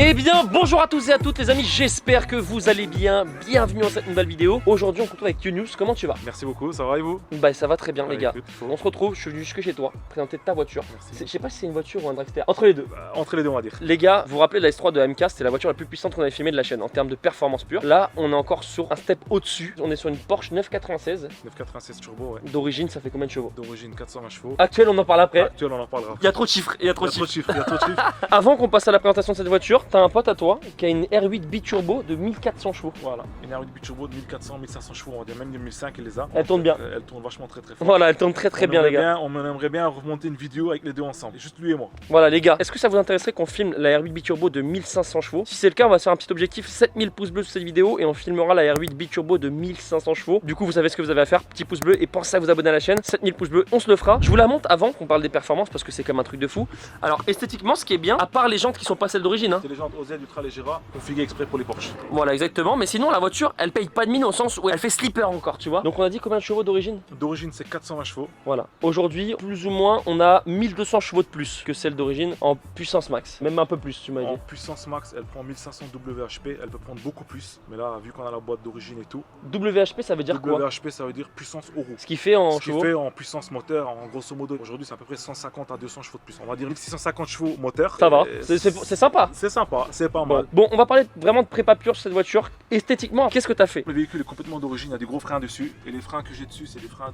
Eh bien bonjour à tous et à toutes les amis, j'espère que vous allez bien. Bienvenue dans cette nouvelle vidéo. Aujourd'hui on se retrouve avec Yunus, comment tu vas? Merci beaucoup, ça va et vous? Bah ça va très bien les gars. Écoute, On se retrouve, je suis venu jusque chez toi, présenter ta voiture. Merci. Je sais pas si c'est une voiture ou un dragster, entre les deux. Entre les deux on va dire. Les gars, vous vous rappelez de la S3 de MK, c'était la voiture la plus puissante qu'on avait filmée de la chaîne en termes de performance pure. Là on est encore sur un step au-dessus, on est sur une Porsche 996. 996 turbo, ouais. D'origine ça fait combien de chevaux? D'origine 420 chevaux. Actuel on en parle après. Actuel, on en parlera. Il y a trop de chiffres, il y a trop de chiffres. Il y a trop de chiffres. Avant qu'on passe à la présentation de cette voiture, t'as un pote à toi qui a une R8 biturbo de 1400 chevaux. Voilà, une R8 biturbo de 1400, 1500 chevaux, on va dire même de 1005 il les a. Elle tourne bien. Elle tourne vachement très fort. Voilà, elle tourne très bien les gars. On aimerait bien remonter une vidéo avec les deux ensemble, juste lui et moi. Voilà les gars, est-ce que ça vous intéresserait qu'on filme la R8 biturbo de 1500 chevaux? Si c'est le cas, on va se faire un petit objectif 7000 pouces bleus sur cette vidéo et on filmera la R8 biturbo de 1500 chevaux. Du coup, vous savez ce que vous avez à faire, petit pouce bleu et pensez à vous abonner à la chaîne. 7000 pouces bleus, on se le fera. Je vous la montre avant qu'on parle des performances parce que c'est comme un truc de fou. Alors esthétiquement, ce qui est bien, à part les jantes qui sont pas celles d'origine, hein. C'est les jantes OZ Ultra Légera, configurées exprès pour les Porsche. Voilà exactement, mais sinon la voiture, elle paye pas de mine au sens où elle fait slipper encore, tu vois. Donc on a dit combien de chevaux d'origine? D'origine c'est 420 chevaux. Voilà. Aujourd'hui, plus ou moins, on a 1200 chevaux de plus que celle d'origine en puissance max. Même un peu plus, tu m'as dit. En puissance max, elle prend 1500 WHP, elle peut prendre beaucoup plus. Mais là, vu qu'on a la boîte d'origine et tout, WHP, ça veut dire quoi? WHP ça veut dire puissance au roue. Ce qui fait en Ce qui chevaux. fait en puissance moteur, en grosso modo, aujourd'hui c'est à peu près 150 à 200 chevaux de plus. On va dire 1650 chevaux moteur. Ça va, Et c'est sympa. C'est sympa, c'est pas Bon. mal. Bon, on va parler vraiment de prépa pure sur cette voiture. Esthétiquement, qu'est-ce que tu as fait? Le véhicule est complètement d'origine, il y a des gros freins dessus. Et les freins que j'ai dessus, c'est des freins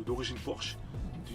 d'origine Porsche,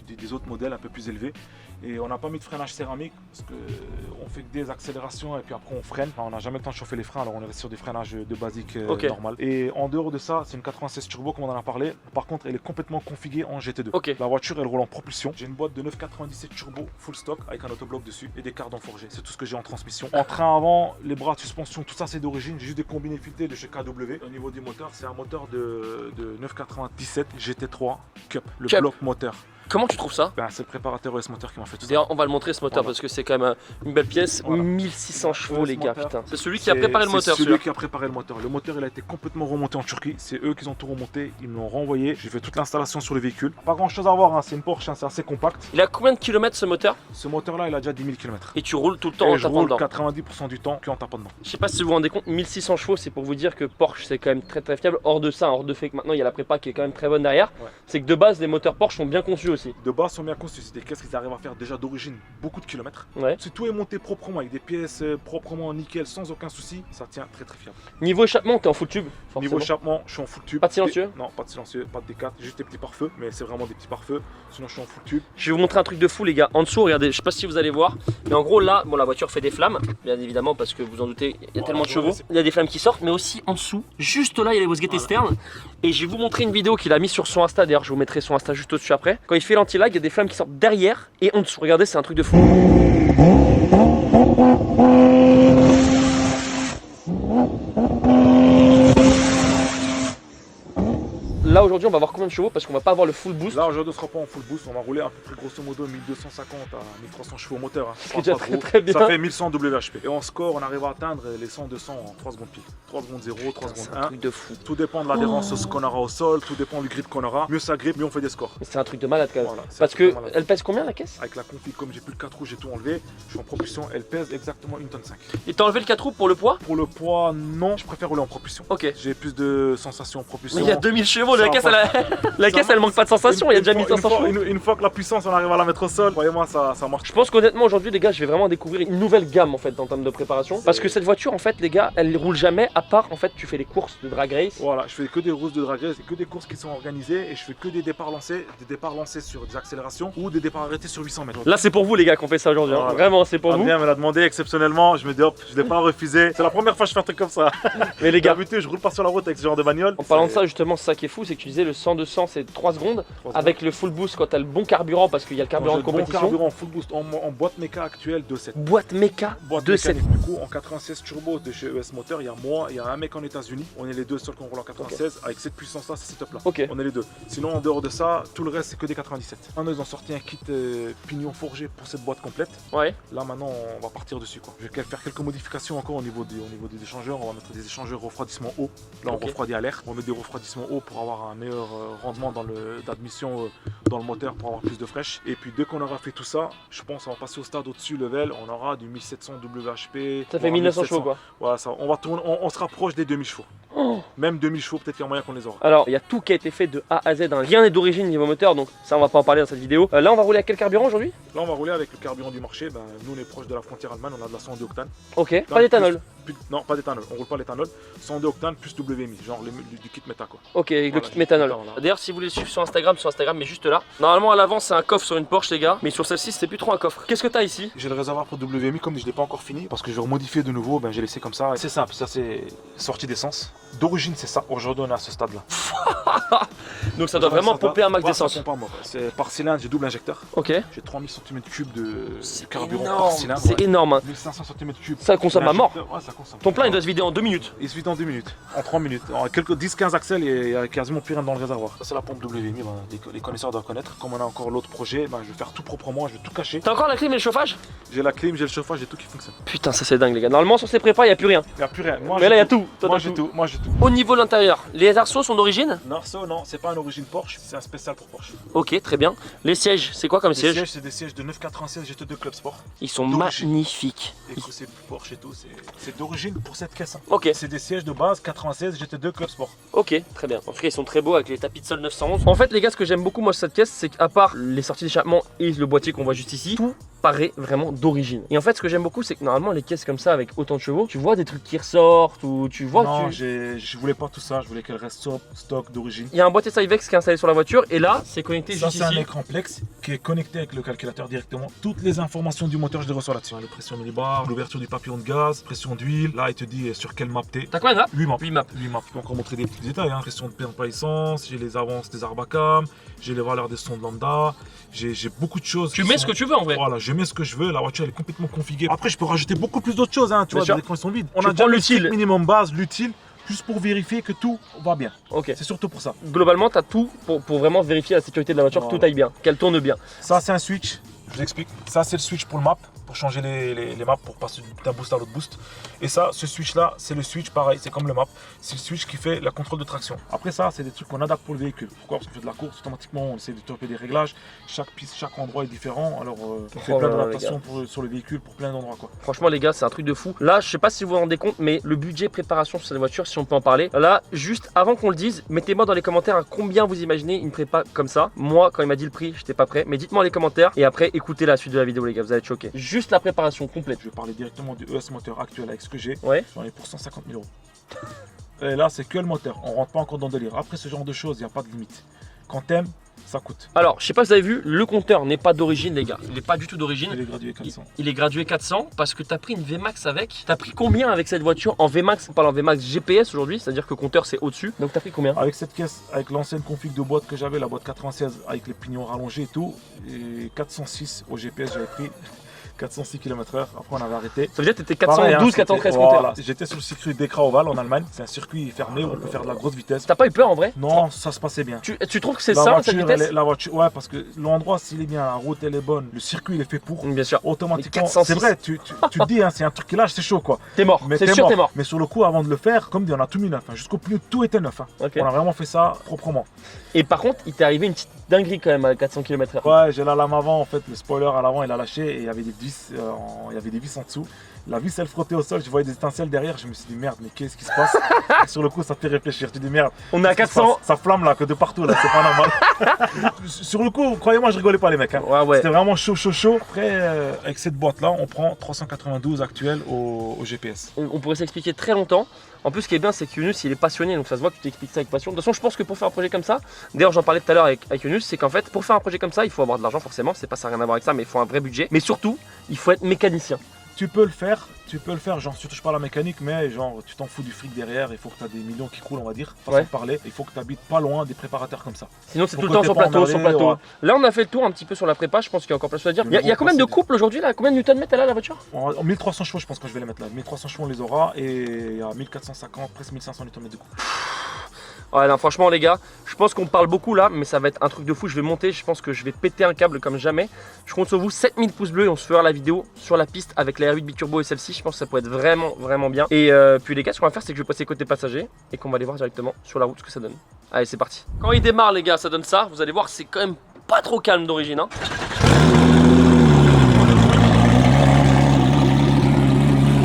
des autres modèles un peu plus élevés. Et on n'a pas mis de freinage céramique parce qu'on fait que des accélérations et puis après on freine. Enfin, on n'a jamais le temps de chauffer les freins, alors on est resté sur des freinages de basique normal. Et en dehors de ça, c'est une 96 turbo comme on en a parlé. Par contre, elle est complètement configurée en GT2. Ok. La voiture, elle roule en propulsion. J'ai une boîte de 997 turbo full stock avec un autobloc dessus et des cardans forgés. C'est tout ce que j'ai en transmission. En train avant, les bras de suspension, tout ça c'est d'origine. J'ai juste des combinés filetés de chez KW. Au niveau du moteur, c'est un moteur de 997 GT3 Cup, le Cup. bloc moteur. Comment tu trouves ça? Ben, c'est le préparateur OS moteur qui m'a fait tout ça. D'ailleurs, on va le montrer ce moteur Voilà. parce que c'est quand même une belle pièce. Voilà. 1600 chevaux, les gars, moteur. putain. C'est celui qui a préparé le moteur, C'est celui-là. celui qui a préparé le moteur. Le moteur, il a été complètement remonté en Turquie. C'est eux qui ont tout remonté. Ils me l'ont renvoyé. J'ai fait toute l'installation sur le véhicule. Pas grand chose à voir, hein. C'est une Porsche, hein. C'est assez compact. Il a combien de kilomètres ce moteur? Ce moteur-là, il a déjà 10 000 km. Et tu roules tout le temps Et en je tapant roule dedans. 90% du temps qu'en tapant dedans. Je sais pas si vous vous rendez compte, 1600 chevaux, c'est pour vous dire que Porsche c'est quand même très fiable. Hors de ça, hors de fait que maintenant il y a la prépa qui est quand même très bonne derrière, Ouais. c'est que de base les moteurs Porsche sont bien conçus aussi. De base, sont bien conçus. C'est des caisses qu'ils arrivent à faire déjà d'origine beaucoup de kilomètres. Ouais. Si tout est monté proprement avec des pièces proprement nickel sans aucun souci, ça tient très fiable. Niveau échappement, t'es en full tube. Forcément. Niveau échappement, je suis en full tube. Pas de silencieux? Non, pas de silencieux, pas de D4, juste des petits pare-feux, mais c'est vraiment des petits pare-feux. Sinon, je suis en full tube. Je vais vous montrer un truc de fou les gars. En dessous, regardez, je sais pas si vous allez voir, mais en gros là, bon la voiture fait des flammes, bien évidemment parce que vous en doutez, il y a tellement de chevaux. Il y a des flammes qui sortent, mais aussi en dessous, juste là il y a les wasgates externes. Et je vais vous montrer une vidéo qu'il a mis sur son Insta. D'ailleurs, je vous mettrai son Insta juste au-dessus après. Quand il fait l'anti-lag, il y a des flammes qui sortent derrière et en dessous. Regardez, c'est un truc de fou. Là aujourd'hui on va voir combien de chevaux parce qu'on va pas avoir le full boost. Là, aujourd'hui, on sera pas en full boost, on va rouler à peu près grosso modo 1250 à 1300 chevaux au moteur. Hein. Ce qui est déjà très bien. Ça fait 1100 WHP. Et en score, on arrive à atteindre les 100-200 en 3 secondes pile. 3 secondes 0, 3 C'est secondes un 1. truc de fou. Tout dépend de l'adhérence qu'on aura au sol, tout dépend du grip qu'on aura. Mieux ça grippe, mieux on fait des scores. Mais c'est un truc de malade quand même. Voilà, c'est Parce un truc que de malade. elle pèse combien la caisse? Avec la config, comme j'ai plus le 4 roues, j'ai tout enlevé. Je suis en propulsion, elle pèse exactement 1,5 tonne. Et t'as enlevé le 4 roues pour le poids? Pour le poids, non, je préfère rouler en propulsion. Ok. J'ai plus de sensations en propulsion. Mais il y a 2000 chevaux, la Ça caisse, va la caisse elle manque pas de sensation, il y a déjà 1500 chevaux. Une fois que la puissance, on arrive à la mettre au sol, croyez-moi, ça marche. Je pense qu'honnêtement aujourd'hui les gars je vais vraiment découvrir une nouvelle gamme en fait en termes de préparation. Parce que cette voiture en fait les gars elle roule jamais à part en fait tu fais les courses de drag race. Voilà, je fais que des rousses de drag race, que des courses qui sont organisées et je fais que des départs lancés sur des accélérations ou des départs arrêtés sur 800 mètres. Là c'est pour vous les gars qu'on fait ça aujourd'hui, hein. Voilà. Vraiment c'est pour vous. Bien, me l'a demandé exceptionnellement, je me dis hop, je l'ai pas refusé. C'est la première fois que je fais un truc comme ça. Mais les gars, D'habitude, je roule pas sur la route avec ce genre de bagnole. en parlant de ça justement c'est ça qui est fou, c'est que tu disais le 100-200 c'est 3 secondes. Avec le full boost quand t'as le bon carburant parce qu'il y a le carburant de Bon compétition. carburant full boost en boîte méca actuelle 2.7. Boîte méca Boîte 2.7. mécanique. Du coup, en 96 turbo de chez ES Moteur, il y a moi, il y a un mec en États-Unis. On est les deux seuls qu'on roule en 96 avec cette puissance-là, ce setup-là. Ok. On est les deux. Sinon, en dehors de ça, tout le reste, c'est que des 97. Maintenant, ils ont sorti un kit pignon forgé pour cette boîte complète. Ouais. Là, maintenant, on va partir dessus, quoi. Je vais faire quelques modifications encore au niveau des échangeurs. On va mettre des échangeurs refroidissement haut. Là, on Ok. refroidit à l'air. On met des refroidissements haut pour avoir un meilleur rendement d'admission dans le moteur pour avoir plus de fraîche. Et puis dès qu'on aura fait tout ça, je pense qu'on va passer au stade au-dessus level, on aura du 1700 WHP. Ça fait 1900 chevaux quoi. Ouais, ça, on se rapproche des 2000 chevaux. Oh. Même 2000 chevaux, peut-être qu'il y a moyen qu'on les aura. Alors, il y a tout qui a été fait de A à Z, hein. Rien n'est d'origine niveau moteur, donc ça on va pas en parler dans cette vidéo. Là on va rouler à quel carburant aujourd'hui? Là on va rouler avec le carburant du marché. Ben, nous on est proche de la frontière allemande, on a de la 102 octane. Ok, pas d'éthanol. Non, pas d'éthanol, on roule pas l'éthanol. 102 octane plus WMI, genre du kit méta quoi. Ok, avec Voilà, le kit méthanol. voilà. D'ailleurs, si vous voulez suivre sur Instagram, mais juste là. Normalement, à l'avant, c'est un coffre sur une Porsche, les gars. Mais sur celle-ci, c'est plus trop un coffre. Qu'est-ce que t'as ici? J'ai le réservoir pour WMI, comme je l'ai pas encore fini, parce que je vais remodifier de nouveau, ben j'ai laissé comme ça. C'est simple, ça c'est sortie d'essence. D'origine, c'est ça. Aujourd'hui, on est à ce stade-là. Donc ça doit vraiment pomper un max d'essence. C'est par cylindre, j'ai double injecteur. Ok. J'ai 3000 cm3 de carburant énorme. par cylindre. C'est énorme, hein. 1500 cm3. Ça consomme à mort. Ouais, ça consomme. Ton plein, il doit se vider en 2 minutes. Il se vide en 2 minutes, en 3 minutes. En quelques 10-15 accels, il y a quasiment plus rien dans le réservoir. Ça, c'est la pompe WMI, ben, les connaisseurs doivent connaître. Comme on a encore l'autre projet, ben, je vais faire tout proprement, je vais tout cacher. T'as encore la clim et le chauffage? J'ai la clim, j'ai le chauffage, j'ai tout qui fonctionne. Putain, ça c'est dingue, les gars. Normalement, sur ces prépas, il n'y a plus rien. Il n'y a plus rien. Moi, Mais là, il y a tout. Toi, Moi, t'as j'ai tout. Moi, j'ai tout. Au niveau de l'intérieur, les arceaux sont d'origine? Narceau, non, c'est pas une origine Porsche, c'est un spécial pour Porsche. Ok, très bien. Les sièges, c'est quoi comme Les sièges? sièges, c'est des sièges de 996 GT2 Club Sport. Ils sont d'origine. magnifiques. Et que c'est Porsche et tout, c'est d'origine pour cette caisse. Hein. Ok, C'est des sièges de base 96 GT2 Club Sport. ok, très bien. En tout cas, ils sont très beaux avec les tapis de sol 911. En fait, les gars, ce que j'aime beaucoup moi sur cette caisse, c'est qu'à part les sorties d'échappement et le boîtier qu'on voit juste ici, tout paraît vraiment d'origine. Et en fait, ce que j'aime beaucoup, c'est que normalement, les caisses comme ça avec autant de chevaux, tu vois des trucs qui ressortent ou tu vois. Non, je voulais pas tout ça, je voulais qu'elle reste stock d'origine. Il y a un boîtier Cyvex qui est installé sur la voiture et là, c'est connecté Ça, juste c'est un ici. écran Plex qui est connecté avec le calculateur directement. Toutes les informations du moteur, je les reçois là-dessus. La pression millibar, l'ouverture du papillon de gaz, pression d'huile. Là, il te dit sur quelle map t'es. T'as combien là? 8 maps. 8 maps. 8 maps. Je peux encore montrer des petits détails. Hein. Pression de plein pas essence, j'ai les avances des Arbacam, j'ai les valeurs des sondes lambda, j'ai beaucoup de choses. Tu mets ce que tu veux en vrai. Voilà, je mets ce que je veux. La voiture elle est complètement configurée. Après, je peux rajouter beaucoup plus d'autres choses. Hein. Tu Bien vois, sûr. les écrans sont vides. Tu On a prends déjà l'utile. le minimum base, l'utile, juste pour vérifier que tout va bien. Ok. C'est surtout pour ça. Globalement, t'as tout pour vraiment vérifier la sécurité de la voiture, que Voilà. tout aille bien, qu'elle tourne bien. Ça, c'est un switch. Je vous explique. Ça, c'est le switch pour le map, pour changer les maps, pour passer d'un boost à l'autre boost. Et ça, ce switch-là, c'est le switch pareil, c'est comme le map. C'est le switch qui fait la contrôle de traction. Après ça, c'est des trucs qu'on adapte pour le véhicule. Pourquoi? Parce qu'on fait de la course, automatiquement, on essaie de développer des réglages. Chaque piste, chaque endroit est différent. Alors, on fait plein là là, d'adaptations sur le véhicule pour plein d'endroits. Quoi. Franchement, les gars, c'est un truc de fou. Là, je sais pas si vous vous rendez compte, mais le budget préparation sur cette voiture, si on peut en parler. Là, juste avant qu'on le dise, mettez-moi dans les commentaires à combien vous imaginez une prépa comme ça. Moi, quand il m'a dit le prix, j'étais pas prêt. Mais dites-moi dans les commentaires et après, écoutez la suite de la vidéo, les gars, vous allez être choqués. Juste la préparation complète. Je vais parler directement du ES moteur actuel avec ce que j'ai. Ouais. J'en ai pour 150 000 €. Et là, c'est que le moteur. On rentre pas encore dans le délire. Après ce genre de choses, il n'y a pas de limite. Quand t'aimes, ça coûte. Alors, je sais pas si vous avez vu, le compteur n'est pas d'origine, les gars. Il n'est pas du tout d'origine. Il est gradué 400. Il est gradué 400 parce que tu as pris une VMAX avec. Tu as pris combien avec cette voiture en VMAX? On parle en VMAX GPS aujourd'hui, c'est-à-dire que le compteur c'est au-dessus. Donc tu as pris combien? Avec cette caisse, avec l'ancienne config de boîte que j'avais, la boîte 96 avec les pignons rallongés et tout, et 406 au GPS, j'avais pris 406 km/h. Après, on avait arrêté. Ça veut dire que tu étais Pareil, 412, hein, 413 voilà. compteurs. J'étais sur le circuit d'Ekra Oval en Allemagne. C'est un circuit fermé où on peut faire de la grosse vitesse. T'as pas eu peur en vrai? Non, ça se passait bien. Tu trouves que c'est La ça voiture, cette vitesse? la voiture, ouais, parce que l'endroit, s'il est bien, la route, elle est bonne, le circuit, il est fait pour. Bien sûr. Automatiquement, Mais 406. c'est vrai, tu te dis, hein, c'est un truc qui lâche, c'est chaud quoi. T'es mort. Mais C'est sûr, t'es mort. Mais sur le coup, avant de le faire, comme dit, on a tout mis neuf. Hein. Jusqu'au pneu, tout était neuf. Hein. Ok. On a vraiment fait ça proprement. Et par contre, il t'est arrivé une petite dinguerie quand même à 400 km/h. Ouais, j'ai la lame avant, en fait, le spoiler à l'avant, il a lâché et il y avait des vis, en dessous. La vis, elle frottait au sol, je voyais des étincelles derrière, je me suis dit merde, mais qu'est-ce qui se passe? Et sur le coup, ça te fait réfléchir. Tu dis merde. On est à qu'est-ce qui se 400. passe Ça flamme là, que de partout là, c'est pas normal. Sur le coup, croyez-moi, je rigolais pas les mecs. Hein. Ouais, ouais. C'était vraiment chaud. Après, avec cette boîte là, on prend 392 actuels au GPS. On pourrait s'expliquer très longtemps. En plus, ce qui est bien, c'est que Yunus, il est passionné, donc ça se voit que tu t'expliques ça avec passion. De toute façon, je pense que pour faire un projet comme ça, d'ailleurs, j'en parlais tout à l'heure avec Yunus, c'est qu'en fait, pour faire un projet comme ça, il faut avoir de l'argent forcément, c'est pas ça, rien à voir avec ça, mais il faut un vrai budget. Mais surtout, il faut être mécanicien. Tu peux le faire, genre surtout je parle à la mécanique, mais genre tu t'en fous du fric derrière, il faut que tu as des millions qui coulent, on va dire, façon Ouais. de parler, il faut que tu habites pas loin des préparateurs comme ça. Sinon, c'est Faut tout le que temps t'aies sur pas plateau, sur emmerdé, plateau. ouais. Là, on a fait le tour un petit peu sur la prépa, je pense qu'il y a encore plein de choses à dire. Il y a combien de couples aujourd'hui là? Combien de Newton mètres elle a la voiture? En 1300 chevaux, je pense que je vais les mettre là. 1300 chevaux, on les aura, et il y a 1450, presque 1500 Nm de couple. Ouais, non, franchement, les gars, je pense qu'on parle beaucoup là, mais ça va être un truc de fou. Je vais monter, je pense que je vais péter un câble comme jamais. Je compte sur vous, 7000 pouces bleus et on se fera la vidéo sur la piste avec la R8 Biturbo et celle-ci. Je pense que ça peut être vraiment bien. Et puis, les gars, ce qu'on va faire, c'est que je vais passer côté passager et qu'on va aller voir directement sur la route ce que ça donne. Allez, c'est parti. Quand il démarre, les gars, ça donne ça. Vous allez voir, c'est quand même pas trop calme d'origine. Hein.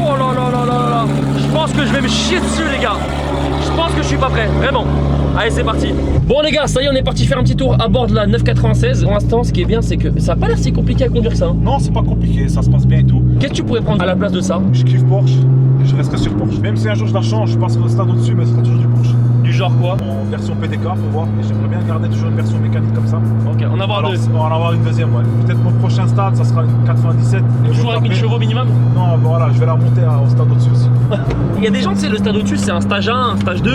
Oh là là là là là. Je pense que je vais me chier dessus, les gars. Je pense que je suis pas prêt, vraiment. Allez, c'est parti. Bon les gars, ça y est, on est parti faire un petit tour à bord de la 996. Pour l'instant, ce qui est bien, c'est que ça a pas l'air si compliqué à conduire que ça. Hein. Non, c'est pas compliqué, ça se passe bien et tout. Qu'est-ce que tu pourrais prendre à la place de ça? Je kiffe Porsche et je resterai sur Porsche. Même si un jour je la change, je passerai au stade au-dessus, mais ce sera toujours du Porsche. Du genre quoi? En version PDK, faut voir. Et j'aimerais bien garder toujours une version mécanique comme ça. Ok, on en avoir Alors, deux. on va en avoir une deuxième, ouais. Peut-être mon prochain stade, ça sera une 97. Et Toujours avec 1000 chevaux minimum? Non, voilà, je vais la monter au stade au-dessus aussi. Il y a des gens, tu sais, le stade au-dessus, c'est un stage 1, un stage 2,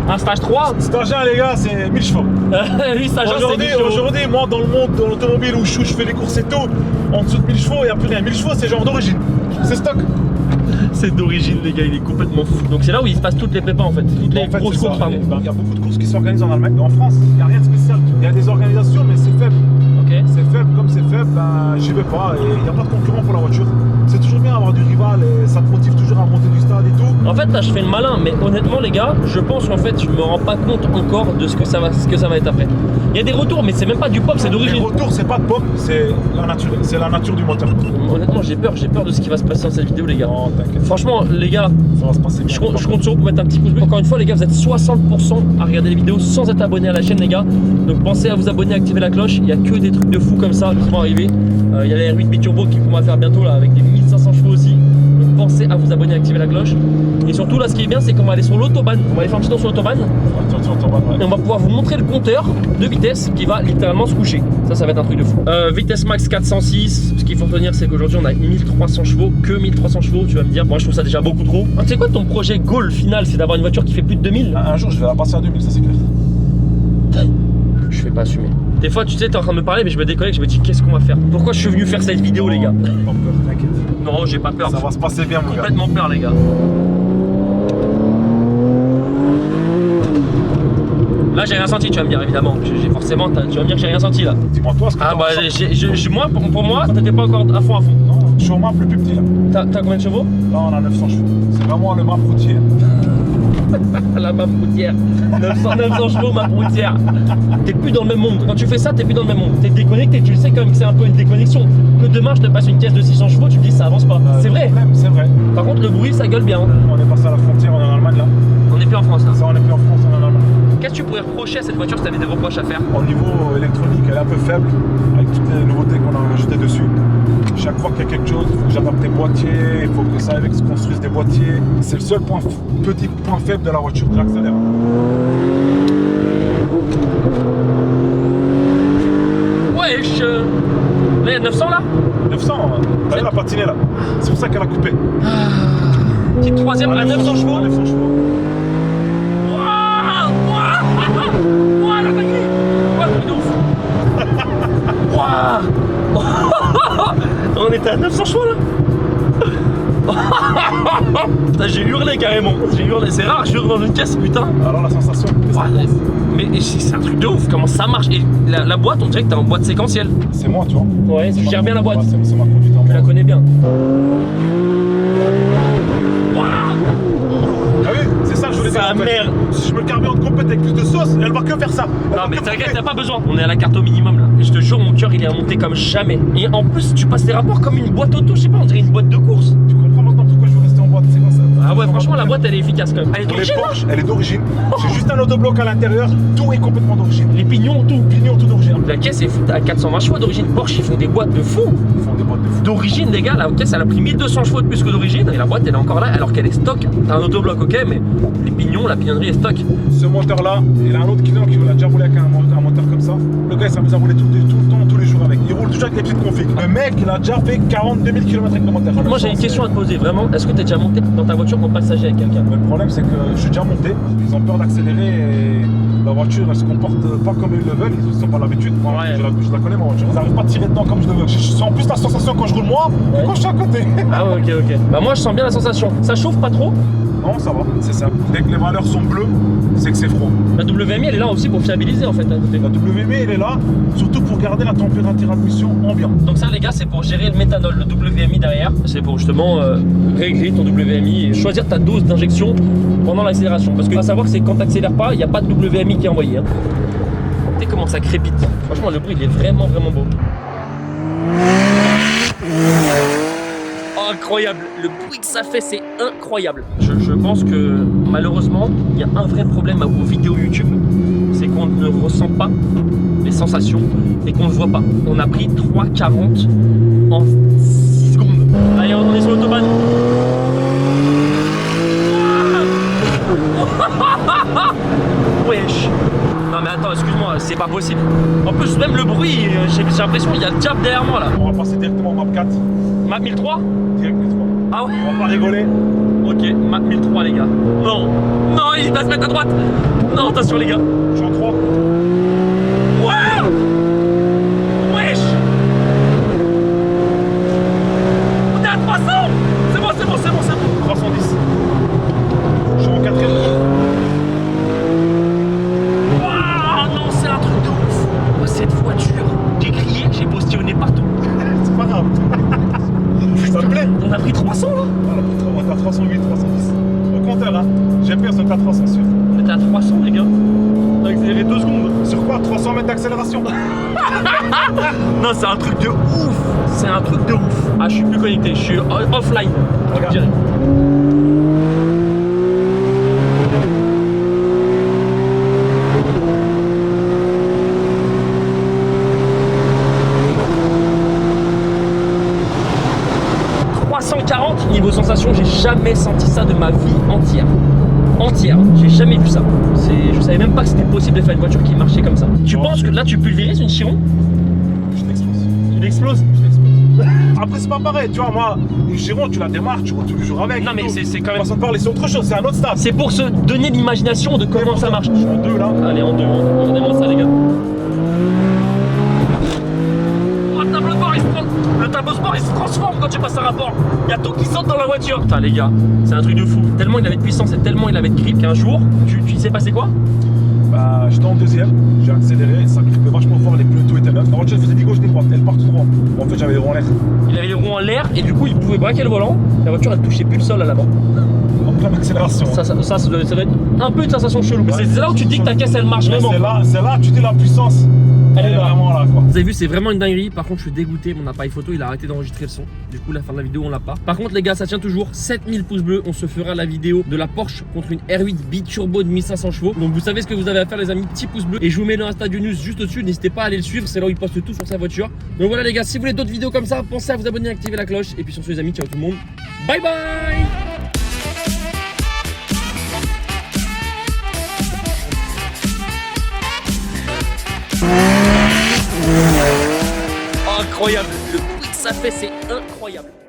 un stage 3. Stage 1, les gars, c'est 1000 chevaux. Lui, stage 1, c'est 1000 chevaux. Aujourd'hui, moi, dans le monde de l'automobile où je fais les courses et tout, en dessous de 1000 chevaux, il n'y a plus rien. 1000 chevaux, c'est genre d'origine. C'est stock. C'est d'origine, les gars, il est complètement fou. Donc c'est là où il se passe toutes les prépas en fait, toutes les grosses courses. Pardon. Il y a beaucoup de courses qui s'organisent en Allemagne. En France, il n'y a rien de spécial. Il y a des organisations, mais c'est faible. Ok. C'est faible, comme c'est faible, ben, j'y vais pas. Et il n'y a pas de concurrent pour la voiture. C'est toujours bien d'avoir du rival et ça te motive toujours à monter du stade et tout. En fait, là, je fais le malin, mais honnêtement, les gars, je pense qu'en fait, je me rends pas compte encore de ce que ça va être après. Il y a des retours, mais c'est même pas du pop, c'est d'origine. Les retours, c'est pas de pop, c'est la nature du moteur. Honnêtement, j'ai peur de ce qui va se passer dans cette vidéo, les gars. Non, t'inquiète. Franchement, les gars, Ça va se passer bien. je compte sur vous pour mettre un petit pouce bleu. Encore une fois, les gars, vous êtes 60% à regarder les vidéos sans être abonné à la chaîne, les gars. Donc pensez à vous abonner, à activer la cloche. Il y a que des trucs de fou comme ça qui vont arriver. Il y a la R8 Biturbo qu'on va faire bientôt là avec des 1500 chevaux aussi. Donc pensez à vous abonner, à activer la cloche. Et surtout là, ce qui est bien, c'est qu'on va aller sur l'autobahn. On va aller faire un petit tour sur l'autobahn. Et on va pouvoir vous montrer le compteur de vitesse qui va littéralement se coucher. Ça va être un truc de fou. Vitesse max 406. Ce qu'il faut retenir, c'est qu'aujourd'hui on a 1300 chevaux. Que 1300 chevaux, tu vas me dire. Moi je trouve ça déjà beaucoup trop. Tu sais quoi, ton projet goal final, c'est d'avoir une voiture qui fait plus de 2000? Un jour, je vais la passer à 2000, ça c'est clair. Je vais pas assumer. Des fois, tu sais, t'es en train de me parler, mais je me déconnecte, je me dis qu'est-ce qu'on va faire? Pourquoi je suis venu faire cette vidéo, les gars? Pas peur, t'inquiète. Non, j'ai pas peur. Ça va se passer bien, mon gars. Complètement peur, les gars. Là, j'ai rien senti, tu vas me dire, évidemment. Forcément, tu vas me dire que j'ai rien senti là. Dis-moi toi ce que Ah, t'en bah, ressens. moi, pour moi, t'étais pas encore à fond. Non, je suis au map le plus petit là. T'as combien de chevaux? Là, on a 900 chevaux. C'est vraiment le map routier. La map routière. 900 chevaux, map routière. T'es plus dans le même monde. Quand tu fais ça, t'es plus dans le même monde. T'es déconnecté, tu le sais quand même que c'est un peu une déconnexion. Que demain, je te passe une caisse de 600 chevaux, tu me dis ça avance pas. C'est vrai. C'est vrai. Par contre, le bruit, ça gueule bien. Hein. On est passé à la frontière, on est en Allemagne là. On est plus en France là. Ça, on est plus en France, on est en Allemagne. Qu'est-ce que tu pourrais reprocher à cette voiture si tu avais des reproches à faire? Au niveau électronique, elle est un peu faible avec toutes les nouveautés qu'on a rajoutées dessus. Chaque fois qu'il y a quelque chose, il faut que j'adapte les boîtiers, il faut que ça se construise des boîtiers. C'est le seul petit point faible de la voiture. J'accélère. Wesh! Là, il y a 900 là? 900, t'as vu la patinée là? C'est pour ça qu'elle a coupé. Petite troisième à 900 chevaux. 900 chevaux. Ouah, la dinguerie! Ouah, truc de ouf! Ouah! On était à 900 chevaux là! Putain, j'ai hurlé carrément! J'ai hurlé, c'est rare, je hurle dans une caisse, putain! Alors la sensation, Ouah, mais c'est un truc de ouf, comment ça marche? Et la boîte, on dirait que t'es en boîte séquentielle. c'est moi, tu vois. Ouais, tu gères bien la boîte. C'est ma conduite en Tu la moi. connais bien. Ah oui, c'est ça que je voulais dire. Sa en fait. mère. Si je me carbure de compète avec plus de sauce, elle va que faire ça. Elle Non va mais que t'inquiète, frapper. t'as pas besoin. On est à la carte au minimum là. Et je te jure, mon cœur il est à monter comme jamais. Et en plus, tu passes tes rapports comme une boîte auto, je sais pas, on dirait une boîte de course. Tu comprends maintenant pourquoi je veux rester en boîte, c'est quoi ça? Ah ouais, franchement, la boîte elle est efficace quand même. Elle est Les d'origine. Porsche, elle est d'origine. J'ai juste un autobloc à l'intérieur, tout est complètement d'origine. Les pignons, tout. Pignon, tout d'origine. La caisse est fou, t'as 420 chevaux d'origine. Porsche, ils font des boîtes de fou. Ils font des boîtes de fou. D'origine, les gars, la caisse elle a pris 1200 chevaux de plus que d'origine. Et la boîte elle est encore là alors qu'elle est stock. T'as un autobloc, ok, mais les pignons, la pignonnerie est stock. Ce moteur-là, il a un autre client qui l'a déjà roulé avec un moteur comme ça. Le gars, il s'amuse à rouler tout le temps, tous les jours avec. Il roule toujours avec des petites configs. Le mec, il a déjà fait 42 000 km avec le moteur. Moi j'ai une question à te poser, vraiment. Est-ce que t'es déjà monté dans ta voiture en passager avec quelqu'un? Mais le problème, c'est que je suis déjà monté. Ils ont peur d'accélérer et la voiture, elle se comporte pas comme ils le veulent. Ils n'ont pas l'habitude. Moi, Ouais. je la connais, ma voiture. Ils n'arrivent pas à tirer dedans comme je le veux. Je sens plus la sensation quand je roule moi que quand je suis à côté. Ah ouais, ok. Bah moi je sens bien la sensation. Ça chauffe pas trop? Non, ça va, c'est simple. Dès que les valeurs sont bleues, c'est que c'est froid. La WMI elle est là aussi pour fiabiliser en fait à côté. La WMI, elle est là, surtout pour garder la température d'admission ambiante. Donc ça les gars c'est pour gérer le méthanol, le WMI derrière. C'est pour justement régler ton WMI et choisir ta dose d'injection pendant l'accélération. Parce que faut savoir que c'est quand t'accélères pas, il n'y a pas de WMI qui est envoyé. Hein. Tu sais comment ça crépite. Franchement le bruit il est vraiment beau. Incroyable, le bruit que ça fait c'est incroyable. Je pense que malheureusement il y a un vrai problème aux vidéos YouTube, c'est qu'on ne ressent pas les sensations et qu'on ne voit pas. On a pris 3,40 en 6 secondes. Allez on est sur l'autobahn. Wesh. Non mais attends, excuse-moi, c'est pas possible. En plus même le bruit, j'ai l'impression qu'il y a le diable derrière moi là. On va passer directement au map 4. Map 1003? Direct 1003. Ah ouais? On va pas rigoler. Ok, map 1003 les gars. Non, non, il va se mettre à droite. Non, attention les gars. Je suis en 3. Ouais. Wesh. On est à 300. C'est bon. 310. Je suis en 4ème. Waouh, non, c'est un truc de ouf. Oh, cette voiture, j'ai crié, j'ai postillonné partout. C'est pas grave. Ça me plaît. On a pris 300 là. On est à 308, 310. Au compteur, hein. GPS, on est à 300 sûr. On était à 300 les gars. On a accéléré 2 secondes. Sur quoi? 300 mètres d'accélération. Non, c'est un truc de ouf. C'est un truc de ouf. Ah, je suis plus connecté, je suis offline. Regarde. Direct. Niveau sensation, j'ai jamais senti ça de ma vie entière. J'ai jamais vu ça. Je savais même pas que c'était possible de faire une voiture qui marchait comme ça. Tu penses que là tu pulvérises une Chiron? Je l'explose. Tu l'exploses? Je l'explose. Après, c'est pas pareil, tu vois, moi, une Chiron, tu la démarres, tu roules toujours avec. Non mais c'est quand même. Façon de parler, c'est autre chose, c'est un autre stade. C'est pour se donner l'imagination de comment ça marche. Je suis en 2 là. Allez en 2, regardez-moi ça les gars. Le tableau de bord il se transforme quand tu passes un rapport. Il y a tout qui saute dans la voiture. Putain les gars, c'est un truc de fou. Tellement il avait de puissance et tellement il avait de grip qu'un jour, tu sais passé quoi? Bah, j'étais en 2ème, j'ai accéléré, ça grippait vachement fort, les pneus tout étaient neufs. La voiture faisait ni gauche ni droite, elle part tout droit. En fait, j'avais les roues en l'air. Il avait les roues en l'air et du coup il pouvait braquer le volant. La voiture elle touchait plus le sol à l'avant. En pleine accélération. Ça doit être un peu une sensation chelou. Ouais, c'est là où tu te dis que ta caisse elle marche vraiment. C'est là, tu dis la puissance. Elle est vraiment là quoi. Vous avez vu, c'est vraiment une dinguerie. Par contre, je suis dégoûté. Mon appareil photo, il a arrêté d'enregistrer le son. Du coup, la fin de la vidéo, on l'a pas. Par contre, les gars, ça tient toujours. 7000 pouces bleus. On se fera la vidéo de la Porsche contre une R8 biturbo de 1500 chevaux. Donc, vous savez ce que vous avez à faire, les amis. Petit pouce bleu. Et je vous mets le Insta du News juste au-dessus. N'hésitez pas à aller le suivre. C'est là où il poste tout sur sa voiture. Donc voilà, les gars. Si vous voulez d'autres vidéos comme ça, pensez à vous abonner, activer la cloche. Et puis, sur ce, les amis, ciao tout le monde. Bye bye. Incroyable, le bruit que ça fait c'est incroyable.